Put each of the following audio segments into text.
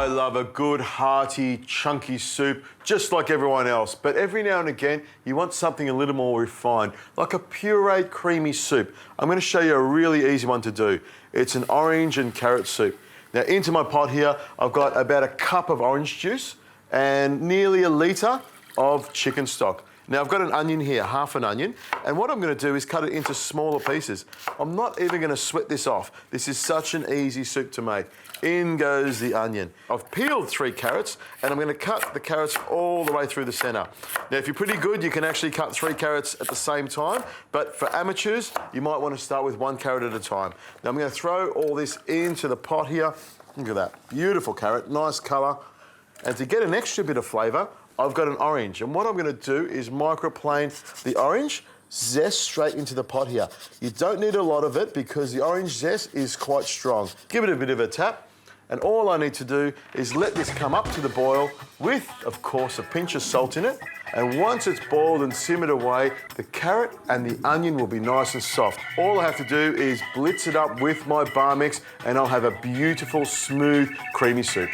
I love a good, hearty, chunky soup, just like everyone else. But every now and again, you want something a little more refined, like a pureed, creamy soup. I'm going to show you a really easy one to do. It's an orange and carrot soup. Now, into my pot here, I've got about a cup of orange juice and nearly a litre of chicken stock. Now, I've got an onion here, half an onion, and what I'm going to do is cut it into smaller pieces. I'm not even going to sweat this off. This is such an easy soup to make. In goes the onion. I've peeled 3 carrots, and I'm going to cut the carrots all the way through the centre. Now, if you're pretty good, you can actually cut 3 carrots at the same time, but for amateurs, you might want to start with 1 carrot at a time. Now, I'm going to throw all this into the pot here. Look at that, beautiful carrot, nice colour. And to get an extra bit of flavour, I've got an orange, and what I'm going to do is microplane the orange zest straight into the pot here. You don't need a lot of it because the orange zest is quite strong. Give it a bit of a tap, and all I need to do is let this come up to the boil with, of course, a pinch of salt in it. And once it's boiled and simmered away, the carrot and the onion will be nice and soft. All I have to do is blitz it up with my Bamix, and I'll have a beautiful, smooth, creamy soup.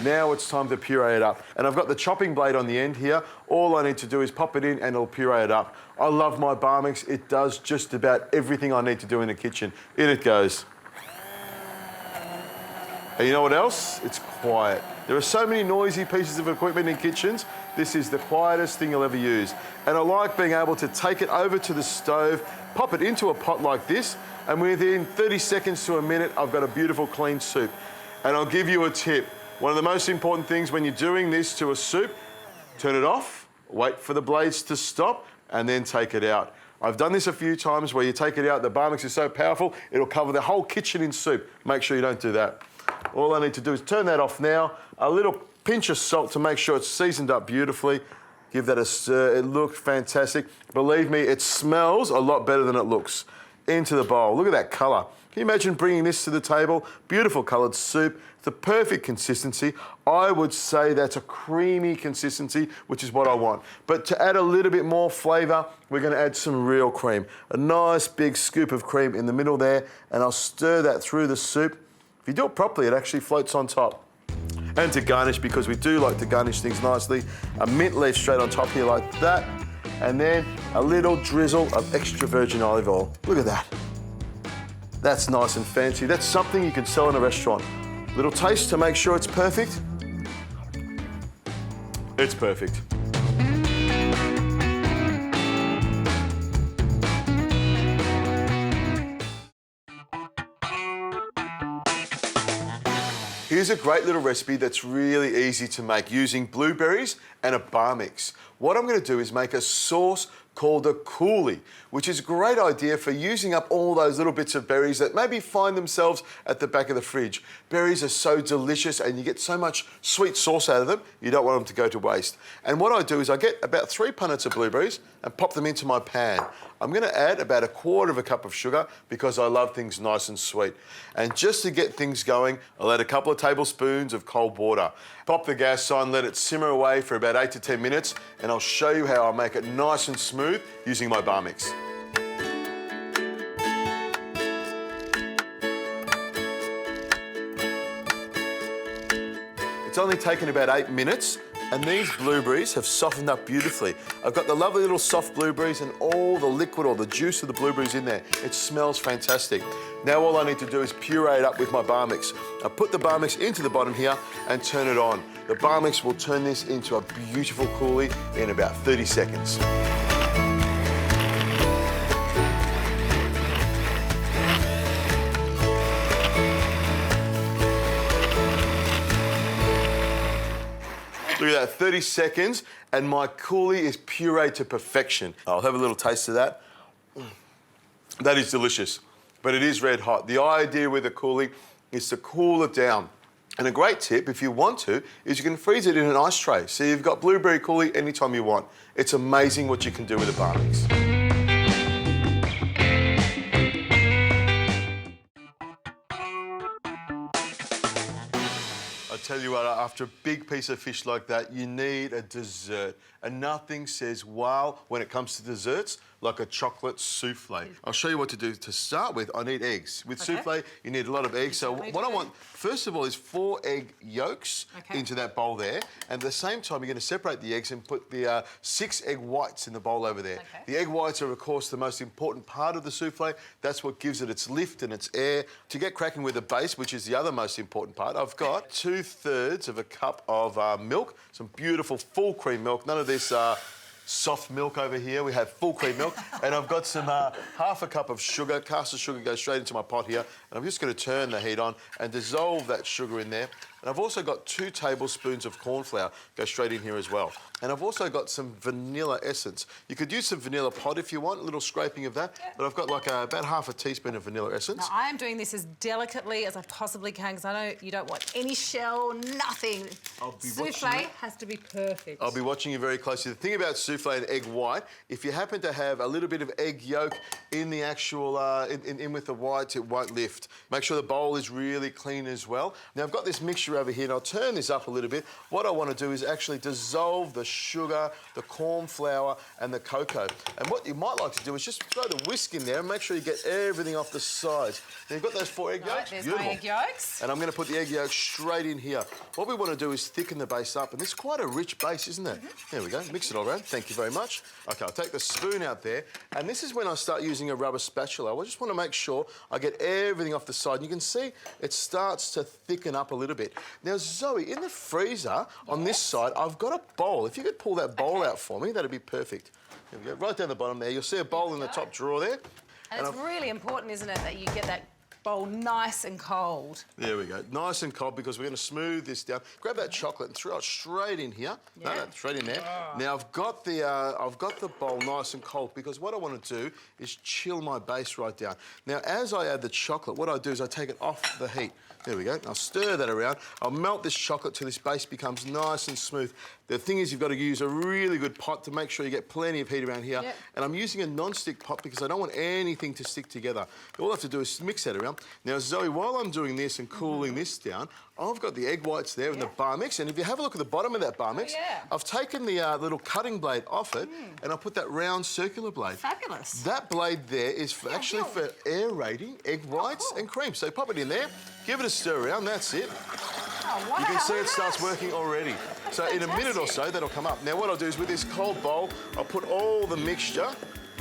Now it's time to puree it up. And I've got the chopping blade on the end here. All I need to do is pop it in and it'll puree it up. I love my Bamix. It does just about everything I need to do in the kitchen. In it goes. And you know what else? It's quiet. There are so many noisy pieces of equipment in kitchens. This is the quietest thing you'll ever use. And I like being able to take it over to the stove, pop it into a pot like this, and within 30 seconds to a minute, I've got a beautiful clean soup. And I'll give you a tip. One of the most important things when you're doing this to a soup, turn it off, wait for the blades to stop, and then take it out. I've done this a few times where you take it out, the Bamix is so powerful, it'll cover the whole kitchen in soup. Make sure you don't do that. All I need to do is turn that off now, a little pinch of salt to make sure it's seasoned up beautifully. Give that a stir, it looks fantastic. Believe me, it smells a lot better than it looks. Into the bowl, look at that colour. Can you imagine bringing this to the table? Beautiful coloured soup, the perfect consistency. I would say that's a creamy consistency, which is what I want. But to add a little bit more flavour, we're going to add some real cream. A nice big scoop of cream in the middle there, and I'll stir that through the soup. If you do it properly, it actually floats on top. And to garnish, because we do like to garnish things nicely, a mint leaf straight on top here like that, and then a little drizzle of extra virgin olive oil. Look at that. That's nice and fancy. That's something you can sell in a restaurant. Little taste to make sure it's perfect. It's perfect. Here's a great little recipe that's really easy to make using blueberries and a Bamix. What I'm going to do is make a sauce called a coulis, which is a great idea for using up all those little bits of berries that maybe find themselves at the back of the fridge. Berries are so delicious and you get so much sweet sauce out of them, you don't want them to go to waste. And what I do is I get about 3 punnets of blueberries and pop them into my pan. I'm going to add about 1/4 cup of sugar because I love things nice and sweet. And just to get things going, I'll add a couple of tablespoons of cold water. Pop the gas on, let it simmer away for about 8 to 10 minutes, and I'll show you how I make it nice and smooth using my Bamix. It's only taken about 8 minutes, and these blueberries have softened up beautifully. I've got the lovely little soft blueberries and all the liquid or the juice of the blueberries in there. It smells fantastic. Now all I need to do is puree it up with my Bamix. I put the Bamix into the bottom here and turn it on. The Bamix will turn this into a beautiful coulis in about 30 seconds. Look at that, 30 seconds, and my coulis is pureed to perfection. I'll have a little taste of that. That is delicious, but it is red hot. The idea with a coulis is to cool it down. And a great tip, if you want to, is you can freeze it in an ice tray. So you've got blueberry coulis anytime you want. It's amazing what you can do with a Bamix. tell you what, after a big piece of fish like that, you need a dessert. And nothing says wow when it comes to desserts like a chocolate souffle. I'll show you what to do. To start with, I need eggs. With souffle, you need a lot of eggs. So what I want, first of all, is 4 egg yolks into that bowl there. And at the same time, you're going to separate the eggs and put the 6 egg whites in the bowl over there. The egg whites are, of course, the most important part of the souffle. That's what gives it its lift and its air. To get cracking with the base, which is the other most important part, I've got 2/3 of a cup of milk, some beautiful full cream milk. None of this soft milk over here. We have full cream milk. And I've got some half a cup of sugar. Caster sugar goes straight into my pot here. And I'm just going to turn the heat on and dissolve that sugar in there. And I've also got 2 tablespoons of corn flour. Go straight in here as well. And I've also got some vanilla essence. You could use some vanilla pod if you want, a little scraping of that. But I've got like about half a teaspoon of vanilla essence. Now, I am doing this as delicately as I possibly can because I know you don't want any shell, nothing. Souffle has to be perfect. I'll be watching you very closely. The thing about souffle and egg white, if you happen to have a little bit of egg yolk in the actual, in with the whites, it won't lift. Make sure the bowl is really clean as well. Now, I've got this mixture over here, and I'll turn this up a little bit. What I want to do is actually dissolve the sugar, the corn flour, and the cocoa. And what you might like to do is just throw the whisk in there and make sure you get everything off the sides. Now, you've got those 4 egg yolks? There's my egg yolks. And I'm going to put the egg yolks straight in here. What we want to do is thicken the base up, and it's quite a rich base, isn't it? There we go. Mix it all around. Thank you very much. OK, I'll take the spoon out there, and this is when I start using a rubber spatula. I just want to make sure I get everything off the side. And you can see it starts to thicken up a little bit. Now, Zoe, in the freezer on this side, I've got a bowl. If you could pull that bowl out for me, that'd be perfect. There we go. Right down the bottom there. You'll see a bowl in the top drawer there. And it's really important, isn't it, that you get that bowl nice and cold. There we go. Nice and cold because we're going to smooth this down. Grab that chocolate and throw it straight in here. No, straight in there. Now I've got the bowl nice and cold because what I want to do is chill my base right down. Now as I add the chocolate, what I do is I take it off the heat. There we go. I'll stir that around. I'll melt this chocolate till this base becomes nice and smooth. The thing is, you've got to use a really good pot to make sure you get plenty of heat around here. And I'm using a non-stick pot because I don't want anything to stick together. All I have to do is mix that around. Now, Zoe, while I'm doing this and cooling this down, I've got the egg whites there in the Bamix. And if you have a look at the bottom of that Bamix, I've taken the little cutting blade off it and I've put that round circular blade. Fabulous. That blade there is actually for aerating egg whites and cream. So pop it in there, give it a stir around, that's it. Oh, wow. You can see it starts working already. So in a minute or so, that'll come up. Now, what I'll do is with this cold bowl, I'll put all the mixture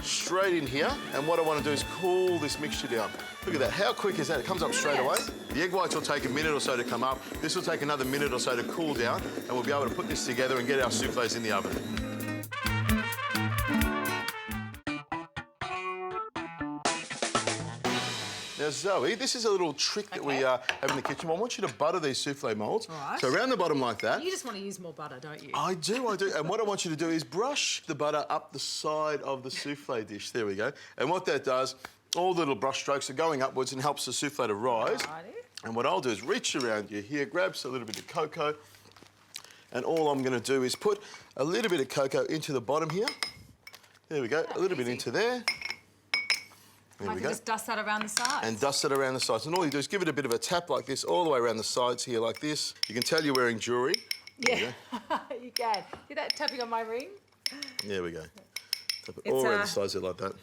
straight in here. And what I want to do is cool this mixture down. Look at that. How quick is that? It comes up straight away. The egg whites will take a minute or so to come up. This will take another minute or so to cool down. And we'll be able to put this together and get our soufflés in the oven. Now, Zoe, this is a little trick that we have in the kitchen. I want you to butter these soufflé moulds. So around the bottom like that. You just want to use more butter, don't you? I do. And what I want you to do is brush the butter up the side of the soufflé dish. There we go. And what that does, all the little brush strokes are going upwards and helps the soufflé to rise. And what I'll do is reach around you here, grab a little bit of cocoa, and all I'm going to do is put a little bit of cocoa into the bottom here. There we go. A little bit into there. I can just dust that around the sides. And dust it around the sides. And all you do is give it a bit of a tap like this, all the way around the sides here like this. You can tell you're wearing jewellery. Yeah, you can. See that tapping on my ring? There we go. Tap it all around the sides there like that.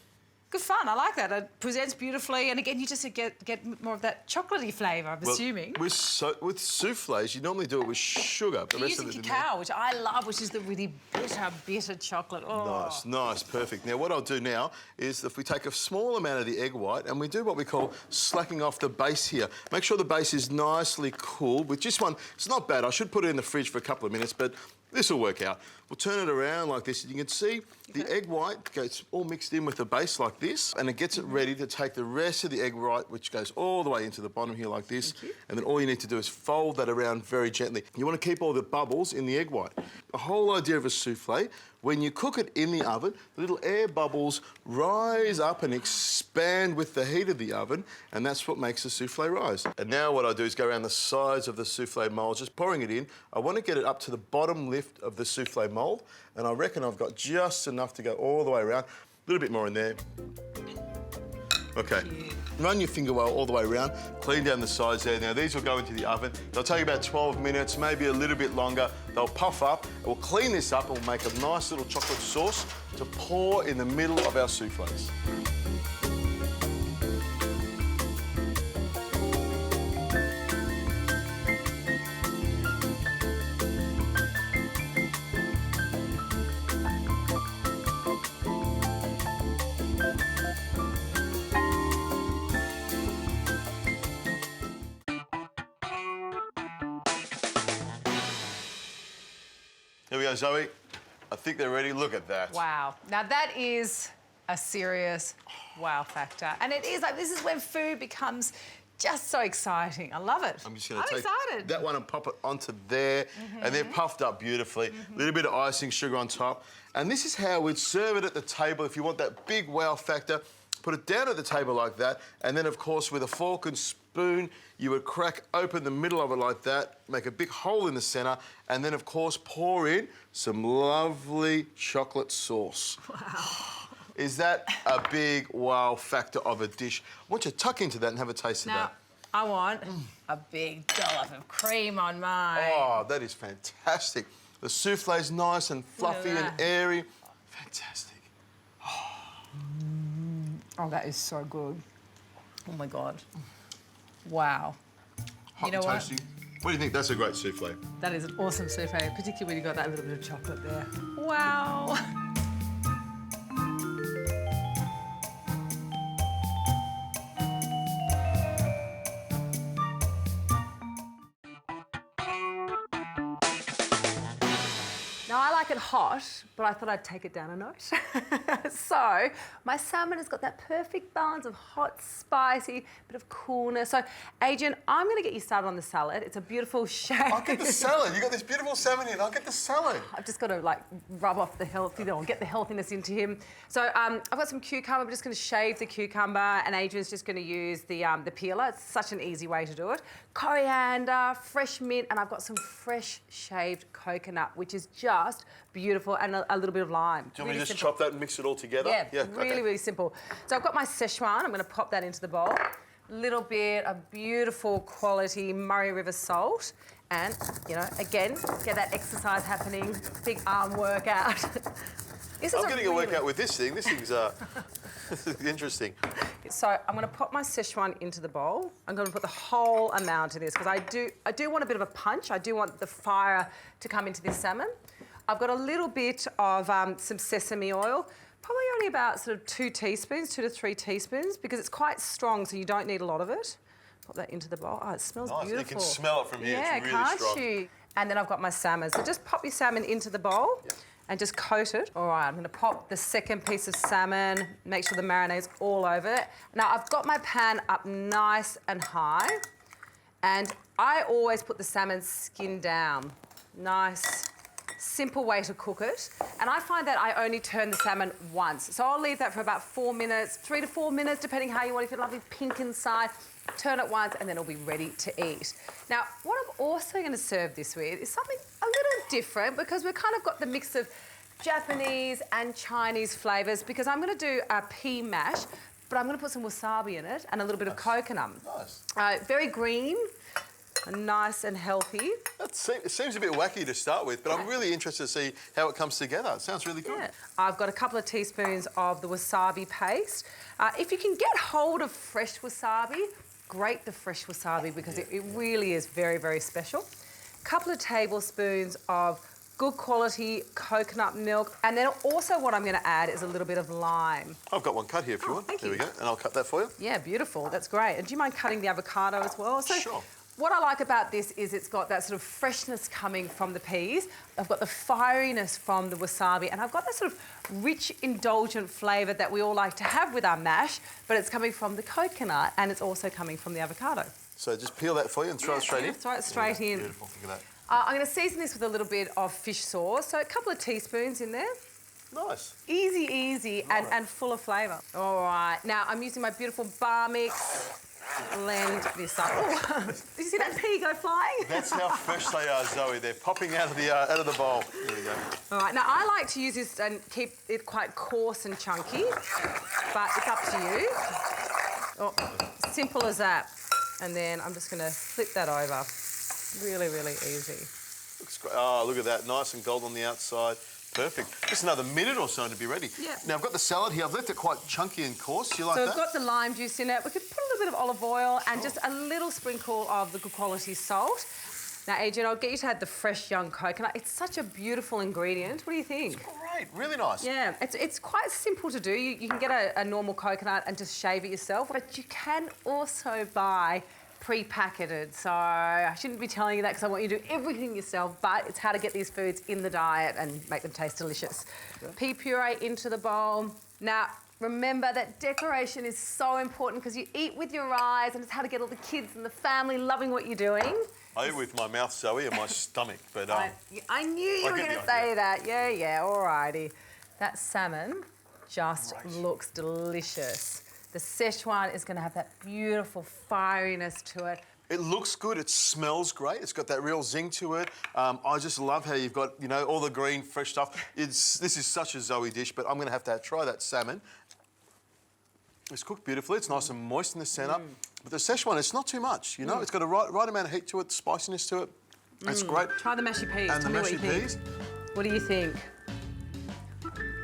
Good fun. I like that. It presents beautifully. And again, you just get more of that chocolatey flavour, I'm assuming. With soufflés, you normally do it with sugar. You're using cacao, which I love, which is the really bitter chocolate. Oh. Nice, perfect. Now, what I'll do now is if we take a small amount of the egg white and we do what we call slacking off the base here. Make sure the base is nicely cooled with just one. It's not bad. I should put it in the fridge for a couple of minutes, but this will work out. We'll turn it around like this. You can see the egg white gets all mixed in with the base like this, and it gets it ready to take the rest of the egg white, which goes all the way into the bottom here like this. And then all you need to do is fold that around very gently. You want to keep all the bubbles in the egg white. The whole idea of a soufflé, when you cook it in the oven, the little air bubbles rise up and expand with the heat of the oven, and that's what makes the soufflé rise. And now what I do is go around the sides of the soufflé mould, just pouring it in. I want to get it up to the bottom lift of the soufflé mould, and I reckon I've got just enough to go all the way around. A little bit more in there. Okay. Cute. Run your finger well all the way around. Clean down the sides there. Now, these will go into the oven. They'll take about 12 minutes, maybe a little bit longer. They'll puff up. We'll clean this up and we'll make a nice little chocolate sauce to pour in the middle of our soufflés. Here we go, Zoe. I think they're ready. Look at that. Wow. Now that is a serious wow factor. And it is like, this is when food becomes just so exciting. I love it. I'm just going to take excited. that one and pop it onto there. And they're puffed up beautifully. A little bit of icing sugar on top. And this is how we'd serve it at the table if you want that big wow factor. Put it down at the table like that. And then, of course, with a fork and spoon, you would crack open the middle of it like that, make a big hole in the centre, and then, of course, pour in some lovely chocolate sauce. Wow. Is that a big wow factor of a dish? I want you to tuck into that and have a taste of Now, that. I want a big dollop of cream on mine. Oh, that is fantastic. The souffle's nice and fluffy and airy. Fantastic. Oh, that is so good. Oh, my God. Wow. Hot You know and what? toasty. What do you think? That's a great souffle. That is an awesome souffle, particularly when you've got that little bit of chocolate there. Wow. Now, I like it hot, but I thought I'd take it down a notch. So, my salmon has got that perfect balance of hot, spicy, bit of coolness. So, Adrian, I'm going to get you started on the salad. It's a beautiful shape. I'll get the salad. You've got this beautiful salmon in. I'll get the salad. I've just got to, like, rub off the healthy, or get the healthiness into him. So, I've got some cucumber. I'm just going to shave the cucumber, and Adrian's just going to use the peeler. It's such an easy way to do it. Coriander, fresh mint, and I've got some fresh shaved coconut, which is just beautiful, and a little bit of lime. Do you want me to just chop that and mix it all together? Yeah, really, really simple. So I've got my Sichuan. I'm going to pop that into the bowl. Little bit of beautiful quality Murray River salt. And, you know, again, get that exercise happening, big arm workout. I'm getting a workout with this thing. This thing's this is interesting. So I'm going to pop my Sichuan into the bowl. I'm going to put the whole amount in this because I do want a bit of a punch. I do want the fire to come into this salmon. I've got a little bit of some sesame oil, probably only about sort of 2 teaspoons, 2 to 3 teaspoons, because it's quite strong, so you don't need a lot of it. Pop that into the bowl. Oh, it smells beautiful. You can smell it from here. Yeah, it's really can't strong. you? And then I've got my salmon. So just pop your salmon into the bowl. Yep. And just coat it. All right, I'm going to pop the second piece of salmon, make sure the marinade's all over it. Now, I've got my pan up nice and high, and I always put the salmon skin down. Nice, simple way to cook it. And I find that I only turn the salmon once. So I'll leave that for about 4 minutes, 3 to 4 minutes, depending how you want it. If you're lovely pink inside, turn it once, and then it'll be ready to eat. Now, what I'm also going to serve this with is something a little different, because we've kind of got the mix of Japanese and Chinese flavours, because I'm going to do a pea mash, but I'm going to put some wasabi in it and a little bit of coconut. Nice. Very green, and nice and healthy. It seems a bit wacky to start with, but I'm really interested to see how it comes together. It sounds really good. Yeah. I've got a couple of teaspoons of the wasabi paste. If you can get hold of fresh wasabi, grate the fresh wasabi, because it really is very, very special. A couple of tablespoons of good quality coconut milk. And then also what I'm going to add is a little bit of lime. I've got one cut here if you want. There we go. And I'll cut that for you. Yeah, beautiful. That's great. And do you mind cutting the avocado as well? So sure. What I like about this is it's got that sort of freshness coming from the peas. I've got the fieriness from the wasabi, and I've got that sort of rich, indulgent flavour that we all like to have with our mash, but it's coming from the coconut, and it's also coming from the avocado. So just peel that for you and throw it straight in? Throw it straight in. Beautiful, look at that. I'm going to season this with a little bit of fish sauce, so a couple of teaspoons in there. Nice. Easy, easy, and full of flavour. All right, now I'm using my beautiful Bamix. Blend this up. Oh, did you see that pea go flying? That's how fresh they are, Zoe. They're popping out of the bowl. There we go. All right, now I like to use this and keep it quite coarse and chunky, but it's up to you. Oh, simple as that. And then I'm just gonna flip that over. Really, really easy. Looks great. Oh, look at that. Nice and gold on the outside. Perfect. Just another minute or so to be ready. Yeah. Now, I've got the salad here. I've left it quite chunky and coarse. You like So that? we've got the lime juice in it. We could put a little bit of olive oil and just a little sprinkle of the good quality salt. Now, Adrian, I'll get you to add the fresh young coconut. It's such a beautiful ingredient. What do you think? It's great. Really nice. Yeah, it's quite simple to do. You can get a normal coconut and just shave it yourself, but you can also buy pre-packeted. So I shouldn't be telling you that because I want you to do everything yourself, but it's how to get these foods in the diet and make them taste delicious. Okay. Pea puree into the bowl. Now, remember that decoration is so important because you eat with your eyes and it's how to get all the kids and the family loving what you're doing. I eat with my mouth, Zoe, and my stomach, but... I knew you were going to say that. Yeah, alrighty. That salmon just looks delicious. The Sichuan is going to have that beautiful firiness to it. It looks good. It smells great. It's got that real zing to it. I just love how you've got, you know, all the green, fresh stuff. This is such a Zoe dish, but I'm going to have to try that salmon. It's cooked beautifully. It's nice and moist in the centre. But the Sichuan, it's not too much, you know? It's got a right amount of heat to it, spiciness to it. It's great. Try the mashy peas. And Tell the me what you mashy think. peas. What do you think?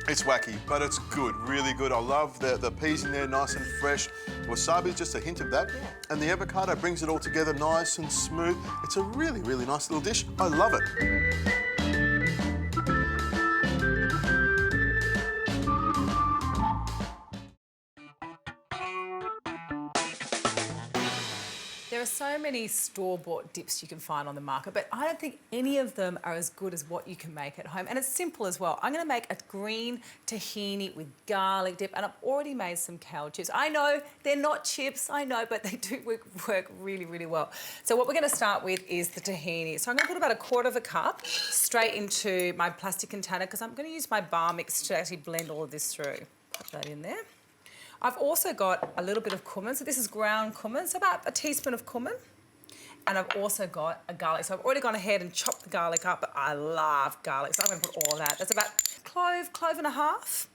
It's wacky, but it's good, really good. I love the peas in there, nice and fresh. Wasabi is just a hint of that. Yeah. And the avocado brings it all together nice and smooth. It's a really, really nice little dish. I love it. There are so many store-bought dips you can find on the market, but I don't think any of them are as good as what you can make at home. And it's simple as well. I'm going to make a green tahini with garlic dip, and I've already made some kale chips. I know they're not chips, I know, but they do work really, really well. So what we're going to start with is the tahini. So I'm going to put about 1/4 cup straight into my plastic container because I'm going to use my Bamix to actually blend all of this through. Put that in there. I've also got a little bit of cumin. So this is ground cumin, so about a teaspoon of cumin. And I've also got a garlic. So I've already gone ahead and chopped the garlic up, but I love garlic, so I'm going to put all of that. That's about clove and a half.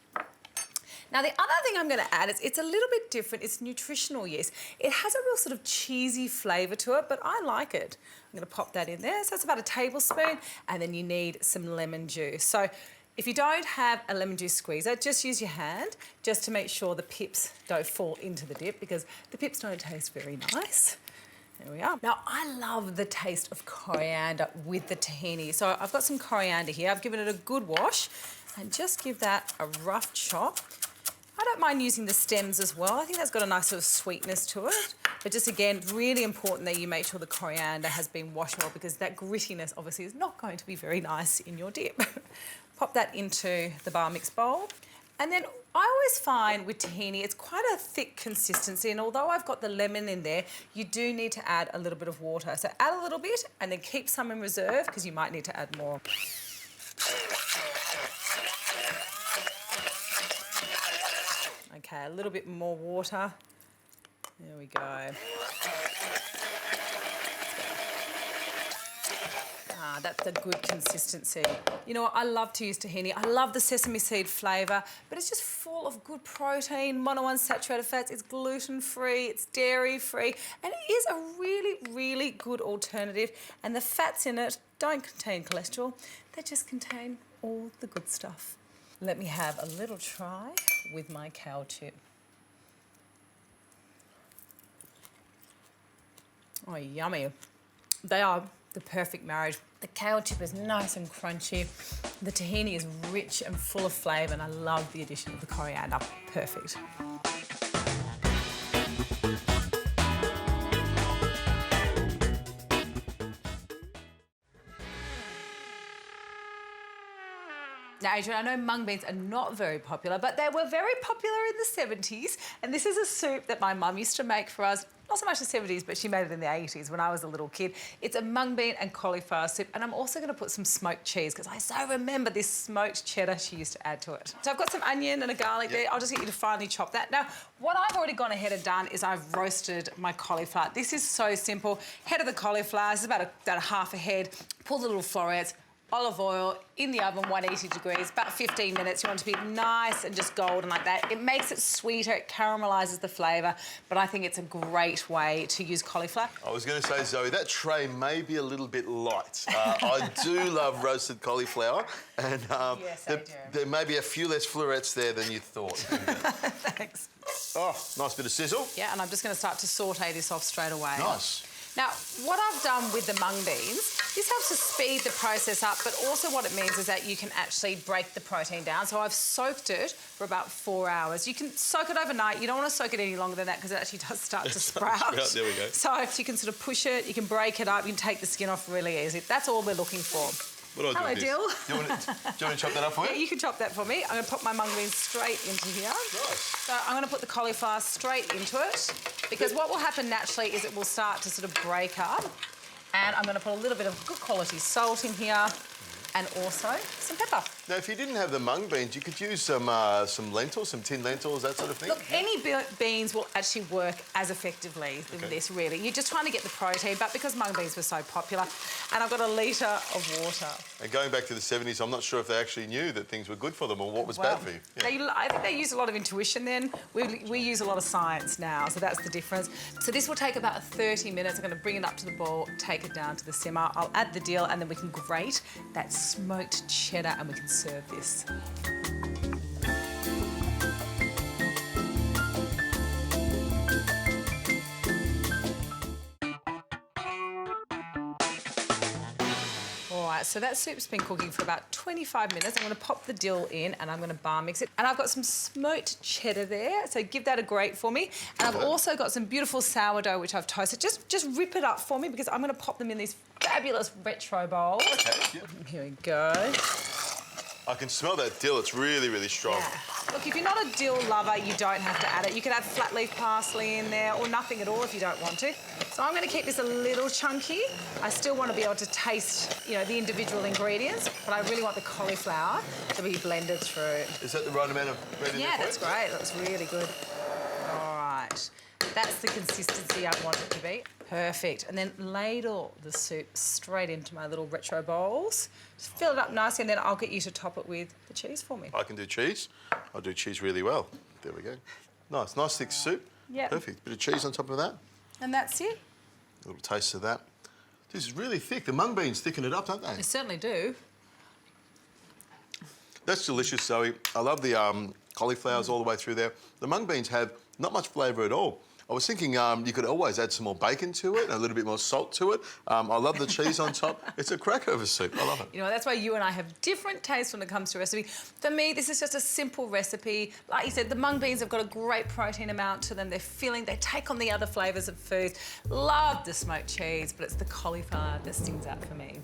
Now, the other thing I'm going to add is it's a little bit different. It's nutritional yeast. It has a real sort of cheesy flavour to it, but I like it. I'm going to pop that in there. So that's about a tablespoon, and then you need some lemon juice. So if you don't have a lemon juice squeezer, just use your hand just to make sure the pips don't fall into the dip because the pips don't taste very nice. There we are. Now, I love the taste of coriander with the tahini. So I've got some coriander here. I've given it a good wash and just give that a rough chop. I don't mind using the stems as well. I think that's got a nice sort of sweetness to it. But just again, really important that you make sure the coriander has been washed well because that grittiness obviously is not going to be very nice in your dip. Pop that into the Bamix bowl. And then I always find with tahini, it's quite a thick consistency. And although I've got the lemon in there, you do need to add a little bit of water. So add a little bit and then keep some in reserve because you might need to add more. Okay, a little bit more water. There we go. That's a good consistency. You know what, I love to use tahini. I love the sesame seed flavour, but it's just full of good protein, monounsaturated fats, it's gluten-free, it's dairy-free, and it is a really, really good alternative. And the fats in it don't contain cholesterol, they just contain all the good stuff. Let me have a little try with my kale chip. Oh, yummy. They are the perfect marriage. The kale chip is nice and crunchy. The tahini is rich and full of flavour, and I love the addition of the coriander. Perfect. Now, Adrian, I know mung beans are not very popular, but they were very popular in the 70s. And this is a soup that my mum used to make for us. Not so much the 70s, but she made it in the 80s when I was a little kid. It's a mung bean and cauliflower soup. And I'm also going to put some smoked cheese because I so remember this smoked cheddar she used to add to it. So I've got some onion and a garlic there. I'll just get you to finely chop that. Now, what I've already gone ahead and done is I've roasted my cauliflower. This is so simple. Head of the cauliflower, this is about a half a head. Pull the little florets, Olive oil in the oven, 180 degrees, about 15 minutes. You want it to be nice and just golden like that. It makes it sweeter, it caramelises the flavour, but I think it's a great way to use cauliflower. I was going to say, Zoe, that tray may be a little bit light. I do love roasted cauliflower, and Yes, I do. there may be a few less florets there than you thought. Thanks. Oh, nice bit of sizzle. Yeah, and I'm just going to start to saute this off straight away. Nice. Now, what I've done with the mung beans, this helps to speed the process up, but also what it means is that you can actually break the protein down. So I've soaked it for about 4 hours. You can soak it overnight. You don't want to soak it any longer than that because it actually does start to sprout. There we go. So if you can sort of push it, you can break it up, you can take the skin off really easy. That's all we're looking for. What do I do Hello, with this? Dill. Do you want to chop that up for you? Yeah, you can chop that for me. I'm going to pop my mung beans straight into here. Nice. So I'm going to put the cauliflower straight into it because what will happen naturally is it will start to sort of break up. And I'm going to put a little bit of good quality salt in here and also some pepper. Now, if you didn't have the mung beans, you could use some lentils, some tinned lentils, that sort of thing. Look, any beans will actually work as effectively with this, really. You're just trying to get the protein, but because mung beans were so popular, and I've got a litre of water. And going back to the 70s, I'm not sure if they actually knew that things were good for them or what was bad for you. Yeah. I think they used a lot of intuition then. We use a lot of science now, so that's the difference. So this will take about 30 minutes. I'm going to bring it up to the boil, take it down to the simmer. I'll add the dill, and then we can grate that smoked cheddar, and we can serve this. All right, so that soup's been cooking for about 25 minutes. I'm going to pop the dill in and I'm going to bar mix it. And I've got some smoked cheddar there, so give that a grate for me. And I've also got some beautiful sourdough which I've toasted. Just rip it up for me because I'm going to pop them in these fabulous retro bowls. Okay, yeah. Here we go. I can smell that dill. It's really, really strong. Yeah. Look, if you're not a dill lover, you don't have to add it. You can add flat leaf parsley in there or nothing at all if you don't want to. So I'm going to keep this a little chunky. I still want to be able to taste, you know, the individual ingredients, but I really want the cauliflower to be blended through. Is that the right amount of bread in there? Yeah, that's great. That's really good. All right. That's the consistency I want it to be. Perfect. And then ladle the soup straight into my little retro bowls. Just fill it up nicely, and then I'll get you to top it with the cheese for me. I can do cheese. I do cheese really well. There we go. Nice thick soup. Yeah. Perfect. Bit of cheese on top of that. And that's it. A little taste of that. This is really thick. The mung beans thicken it up, don't they? They certainly do. That's delicious, Zoe. I love the cauliflowers all the way through there. The mung beans have not much flavour at all. I was thinking you could always add some more bacon to it and a little bit more salt to it. I love the cheese on top. It's a cracker of a soup. I love it. You know, that's why you and I have different tastes when it comes to recipe. For me, this is just a simple recipe. Like you said, the mung beans have got a great protein amount to them. They're filling, they take on the other flavours of food. Love the smoked cheese, but it's the cauliflower that stings out for me.